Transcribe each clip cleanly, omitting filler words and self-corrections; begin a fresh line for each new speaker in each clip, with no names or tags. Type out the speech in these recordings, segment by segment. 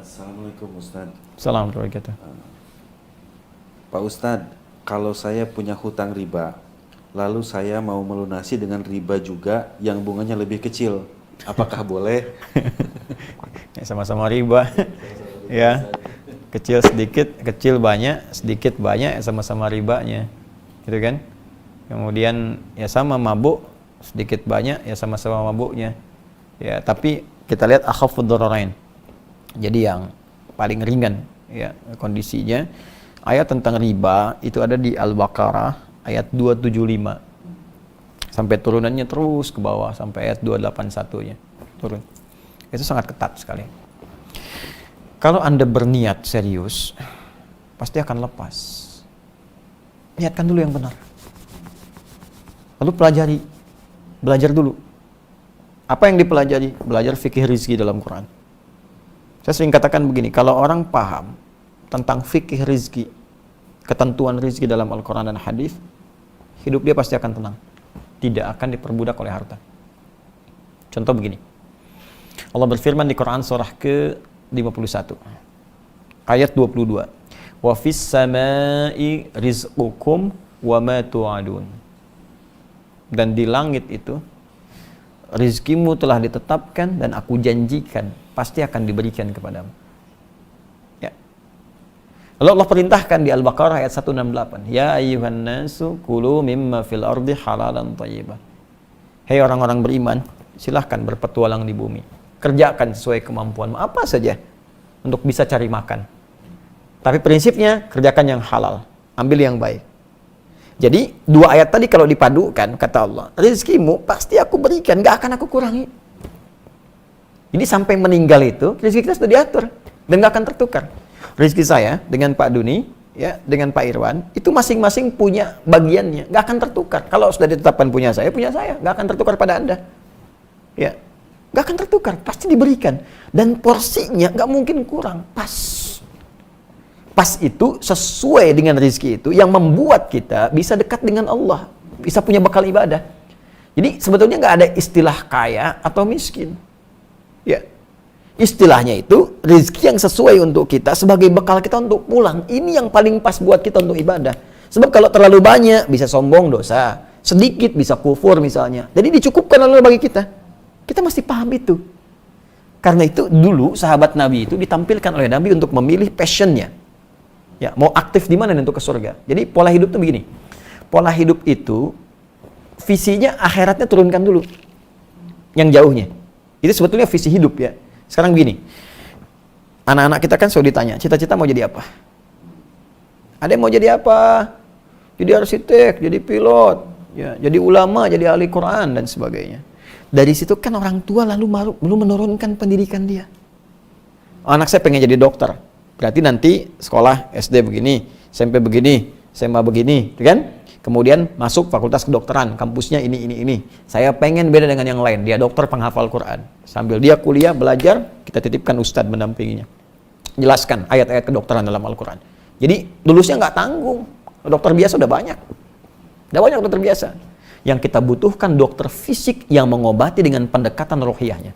Assalamualaikum Ustadz.
Assalamualaikum warahmatullahi wabarakatuh.
Pak Ustadz, kalau saya punya hutang riba, lalu saya mau melunasi dengan riba juga yang bunganya lebih kecil, apakah boleh?
Ya, sama-sama riba. Ya, kecil sedikit, kecil banyak, sedikit banyak, sama-sama ribanya, gitu kan? Kemudian ya sama mabuk, sedikit banyak, ya sama-sama mabuknya. Ya, tapi kita lihat akhafud dhararain. Jadi yang paling ringan, ya kondisinya. Ayat tentang riba itu ada di Al-Baqarah ayat 275 sampai turunannya terus ke bawah sampai ayat 281-nya turun. Itu sangat ketat sekali. Kalau Anda berniat serius, pasti akan lepas. Niatkan dulu yang benar. Lalu pelajari, belajar dulu. Apa yang dipelajari? Belajar fikih rizki dalam Quran. Saya sering katakan begini, kalau orang paham tentang fikih rizki, ketentuan rizki dalam Al-Quran dan hadis, hidup dia pasti akan tenang. Tidak akan diperbudak oleh harta. Contoh begini. Allah berfirman di Quran surah ke-51 ayat 22. Wa fis samai rizqukum wa ma tu'adun. Dan di langit itu rizkimu telah ditetapkan dan aku janjikan pasti akan diberikan kepadamu. Ya. Lalu Allah perintahkan di Al-Baqarah ayat 168. Ya ayyuhan nasu kulu mimma fil ardi halalan thayyibah. Hei orang-orang beriman, silahkan berpetualang di bumi. Kerjakan sesuai kemampuanmu apa saja untuk bisa cari makan. Tapi prinsipnya kerjakan yang halal, ambil yang baik. Jadi dua ayat tadi kalau dipadukan, kata Allah, rizkimu pasti aku berikan, gak akan aku kurangi. Jadi sampai meninggal itu rezeki kita sudah diatur dan gak akan tertukar. Rezeki saya dengan Pak Duni, ya, dengan Pak Irwan itu masing-masing punya bagiannya, gak akan tertukar. Kalau sudah ditetapkan punya saya, gak akan tertukar pada Anda. Ya, gak akan tertukar, pasti diberikan dan porsinya gak mungkin kurang, pas. Pas itu sesuai dengan rezeki itu yang membuat kita bisa dekat dengan Allah, bisa punya bekal ibadah. Jadi sebetulnya nggak ada istilah kaya atau miskin. Ya, istilahnya itu rezeki yang sesuai untuk kita sebagai bekal kita untuk pulang. Ini yang paling pas buat kita untuk ibadah. Sebab kalau terlalu banyak bisa sombong dosa, sedikit bisa kufur misalnya. Jadi dicukupkan oleh bagi kita. Kita mesti paham itu. Karena itu dulu sahabat Nabi itu ditampilkan oleh Nabi untuk memilih passionnya. Ya, mau aktif di mana untuk ke surga. Jadi pola hidup itu begini. Pola hidup itu visinya akhiratnya turunkan dulu. Yang jauhnya. Itu sebetulnya visi hidup ya. Sekarang begini. Anak-anak kita kan selalu ditanya, cita-cita mau jadi apa? Ada yang mau jadi apa? Jadi arsitek, jadi pilot, ya, jadi ulama, jadi ahli Quran dan sebagainya. Dari situ kan orang tua lalu belum menurunkan pendidikan dia. Anak saya pengen jadi dokter. Berarti nanti sekolah SD begini, SMP begini, SMA begini, kan? Kemudian masuk fakultas kedokteran, kampusnya ini. Saya pengen beda dengan yang lain, dia dokter penghafal Quran. Sambil dia kuliah, belajar, kita titipkan ustadz mendampinginya. Jelaskan ayat-ayat kedokteran dalam Al-Quran. Jadi lulusnya nggak tanggung, dokter biasa udah banyak. Udah banyak dokter biasa. Yang kita butuhkan dokter fisik yang mengobati dengan pendekatan ruhiyahnya.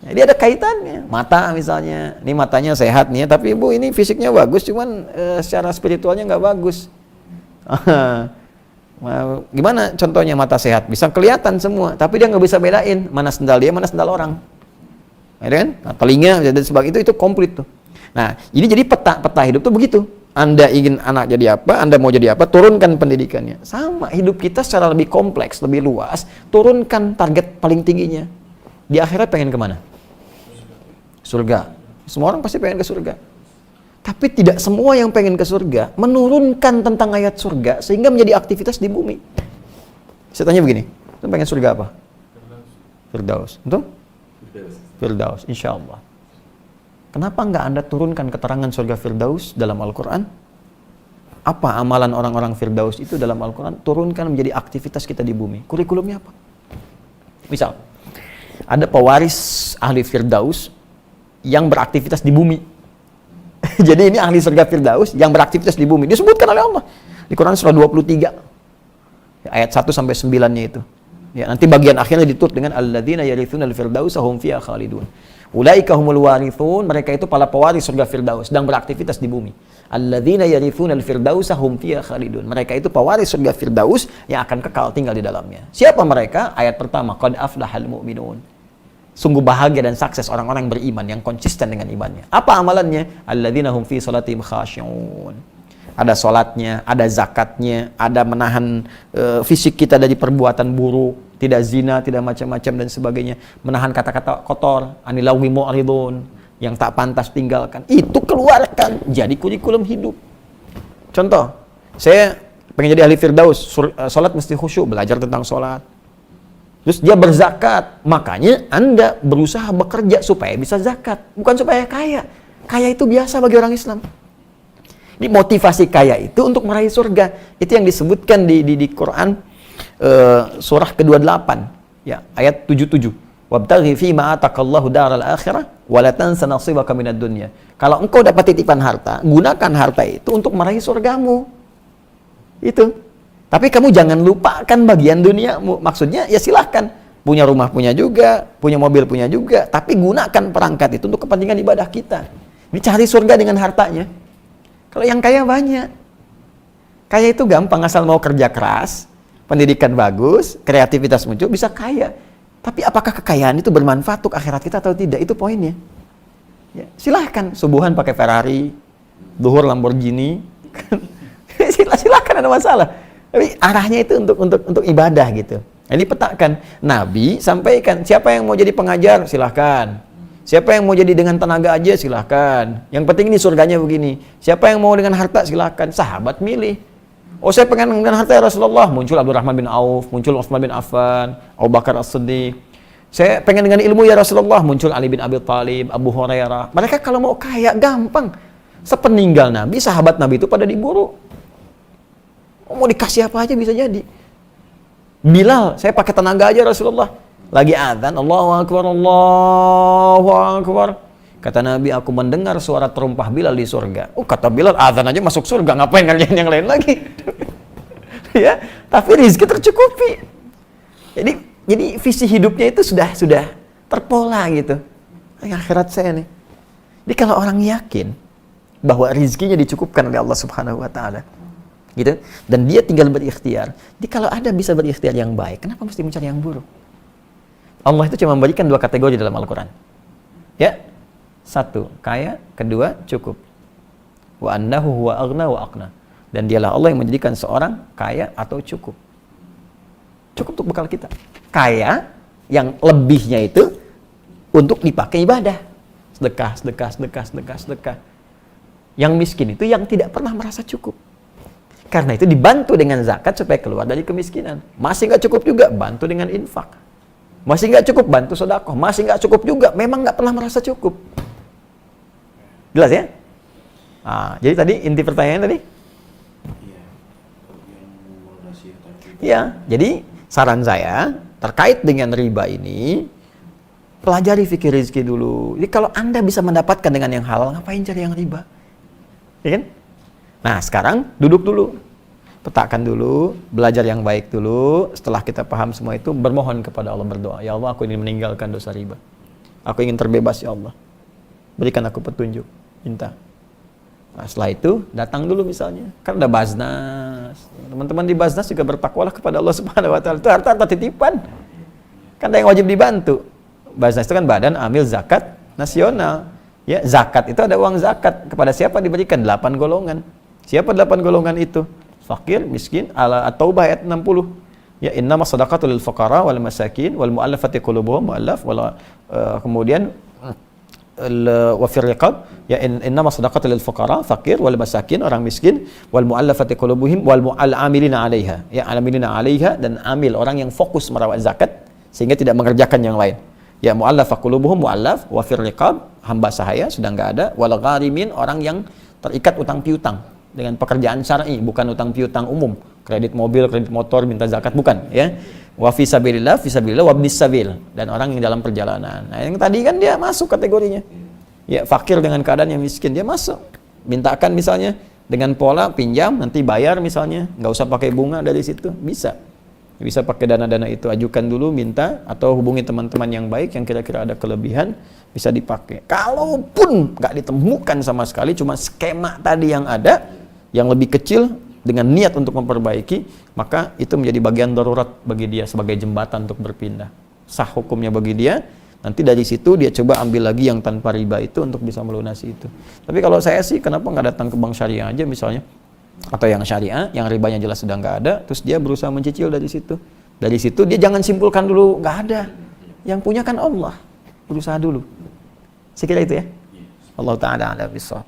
Jadi ada kaitannya, mata misalnya, ini matanya sehat nih, tapi ibu ini fisiknya bagus, cuman secara spiritualnya nggak bagus. Gimana contohnya mata sehat? Bisa kelihatan semua, tapi dia nggak bisa bedain mana sendal dia, mana sendal orang. Ya kan? Nah, telinga dan sebagainya itu komplit tuh. Nah, ini jadi peta hidup tuh begitu. Anda ingin anak jadi apa, Anda mau jadi apa, turunkan pendidikannya. Sama, hidup kita secara lebih kompleks, lebih luas, turunkan target paling tingginya. Di akhirat pengen kemana? Surga. Semua orang pasti pengen ke surga. Tapi tidak semua yang pengen ke surga menurunkan tentang ayat surga sehingga menjadi aktivitas di bumi. Saya tanya begini, lu pengen surga apa? Firdaus. Betul? Firdaus, insya Allah. Kenapa nggak Anda turunkan keterangan surga Firdaus dalam Al-Quran? Apa amalan orang-orang Firdaus itu dalam Al-Quran? Turunkan menjadi aktivitas kita di bumi. Kurikulumnya apa? Misal, ada pewaris ahli Firdaus yang beraktivitas di bumi. Jadi ini ahli surga Firdaus yang beraktivitas di bumi. Disebutkan oleh Allah di Quran surah 23 ayat 1 sampai 9-nya itu. Ya, nanti bagian akhirnya ditutup dengan alladzina yarithuna al-firdausa hum fiha khalidun. Ulaika humul warithun, mereka itu para pewaris surga Firdaus, sedang beraktivitas di bumi. Alladzina yarithuna al-firdausa hum fiha khalidun. Mereka itu pewaris surga Firdaus yang akan kekal tinggal di dalamnya. Siapa mereka? Ayat pertama, qad aflahal mu'minun. Sungguh bahagia dan sukses orang-orang beriman yang konsisten dengan imannya. Apa amalannya? Alladzina hum fi salatihim khashi'un. Ada salatnya, ada zakatnya, ada menahan fisik kita dari perbuatan buruk, tidak zina, tidak macam-macam dan sebagainya, menahan kata-kata kotor, anilawi mu'ridun, yang tak pantas tinggalkan. Itu keluarkan jadi kurikulum hidup. Contoh, saya pengen jadi ahli Firdaus, salat mesti khusyuk, belajar tentang salat. Terus dia berzakat, makanya Anda berusaha bekerja supaya bisa zakat, bukan supaya kaya. Kaya itu biasa bagi orang Islam. Ini motivasi kaya itu untuk meraih surga. Itu yang disebutkan di Quran surah ke-28 ya, ayat 77. Wabtaghi fima atakallahu daral akhirah wa la tansa nasibaka minad dunya. Kalau engkau dapat titipan harta, gunakan harta itu untuk meraih surgamu. Itu. Tapi kamu jangan lupakan bagian duniamu. Maksudnya ya silahkan. Punya rumah punya juga, punya mobil punya juga. Tapi gunakan perangkat itu untuk kepentingan ibadah kita. Ini cari surga dengan hartanya. Kalau yang kaya banyak. Kaya itu gampang, asal mau kerja keras, pendidikan bagus, kreativitas muncul, bisa kaya. Tapi apakah kekayaan itu bermanfaat untuk akhirat kita atau tidak? Itu poinnya. Ya, silahkan. Subuhan pakai Ferrari, duhur Lamborghini. Silahkan, ada masalah. Tapi arahnya itu untuk ibadah gitu. Ini petakan. Nabi sampaikan, siapa yang mau jadi pengajar, silahkan. Siapa yang mau jadi dengan tenaga aja, silahkan. Yang penting ini surganya begini. Siapa yang mau dengan harta, silahkan. Sahabat milih. Oh, saya pengen dengan harta ya Rasulullah. Muncul Abdurrahman bin Auf, muncul Utsman bin Affan, Abu Bakar As-Siddiq. Saya pengen dengan ilmu ya Rasulullah. Muncul Ali bin Abi Thalib, Abu Hurairah. Mereka kalau mau kaya, gampang. Sepeninggal Nabi, sahabat Nabi itu pada diburu. Mau dikasih apa aja bisa jadi. Bilal, saya pakai tenaga aja Rasulullah. Lagi azan, Allahu Akbar, Allahu Akbar. Kata Nabi, aku mendengar suara terumpah Bilal di surga. Oh, kata Bilal, azan aja masuk surga, ngapain ngerjain yang lain lagi? Ya, tapi rezeki tercukupi. Jadi visi hidupnya itu sudah terpola gitu. Akhirat saya nih. Jadi kalau orang yakin bahwa rezekinya dicukupkan oleh Allah Subhanahu wa taala, gitu, dan dia tinggal berikhtiar. Jadi kalau ada bisa berikhtiar yang baik, kenapa mesti mencari yang buruk? Allah itu cuma memberikan dua kategori dalam Al-Quran. Ya, satu, kaya. Kedua, cukup. Wa annahu huwa aghna wa aqna. Dan dialah Allah yang menjadikan seorang kaya atau cukup. Cukup untuk bekal kita. Kaya, yang lebihnya itu untuk dipakai ibadah. Sedekah. Yang miskin itu yang tidak pernah merasa cukup. Karena itu dibantu dengan zakat supaya keluar dari kemiskinan. Masih nggak cukup juga, bantu dengan infak. Masih nggak cukup, bantu sedekah. Masih nggak cukup juga, memang nggak pernah merasa cukup. Jelas ya? Nah, jadi tadi inti pertanyaan tadi? Ya, jadi saran saya terkait dengan riba ini, pelajari fikih rezeki dulu. Jadi kalau Anda bisa mendapatkan dengan yang halal, ngapain cari yang riba? Ya kan? Nah, sekarang duduk dulu. Petakan dulu, belajar yang baik dulu. Setelah kita paham semua itu, bermohon kepada Allah, berdoa. Ya Allah, aku ingin meninggalkan dosa riba. Aku ingin terbebas, ya Allah. Berikan aku petunjuk. Minta. Nah, setelah itu, datang dulu misalnya. Kan ada Baznas. Teman-teman di Baznas juga bertakwalah kepada Allah Subhanahu wa taala. Itu harta-harta titipan. Kan ada yang wajib dibantu. Baznas itu kan Badan Amil Zakat Nasional. Ya, zakat itu ada uang zakat. Kepada siapa diberikan? 8 golongan. Siapa 8 golongan itu? Fakir, miskin, At-Taubah ayat 60. Ya, innama shadaqatul lil fuqara wal masakin wal mu'allafati qulubuhum mu'allaf kemudian wa fir riqab, ya innama shadaqatul lil fuqara, fakir, wal masakin, orang miskin, wal mu'allafati qulubuhum wal mu'amilina 'alaiha. Ya, amilina 'alaiha, dan amil, orang yang fokus merawat zakat sehingga tidak mengerjakan yang lain. Ya, mu'allafa qulubuhum, mu'allaf, wa fir riqab, hamba sahaya sudah enggak ada, wal gharimin, orang yang terikat utang piutang dengan pekerjaan syar'i, bukan utang piutang umum, kredit mobil, kredit motor, minta zakat, bukan, ya. Wa fi sabilillah, wa ibnis sabil, dan orang yang dalam perjalanan. Nah, yang tadi kan dia masuk kategorinya. Ya, fakir dengan keadaan yang miskin, dia masuk. Mintakan misalnya dengan pola pinjam nanti bayar misalnya, nggak usah pakai bunga dari situ, bisa. Bisa pakai dana-dana itu, ajukan dulu, minta, atau hubungi teman-teman yang baik yang kira-kira ada kelebihan, bisa dipakai. Kalaupun nggak ditemukan sama sekali, cuma skema tadi yang ada, yang lebih kecil, dengan niat untuk memperbaiki, maka itu menjadi bagian darurat bagi dia sebagai jembatan untuk berpindah. Sah hukumnya bagi dia, nanti dari situ dia coba ambil lagi yang tanpa riba itu untuk bisa melunasi itu. Tapi kalau saya sih, kenapa nggak datang ke bank syariah aja misalnya? Atau yang syariah, yang ribanya jelas sudah nggak ada, terus dia berusaha mencicil dari situ. Dari situ dia jangan simpulkan dulu, nggak ada. Yang punya kan Allah. Berusaha dulu. Sekira itu ya. Allah Ta'ala ala bisawab.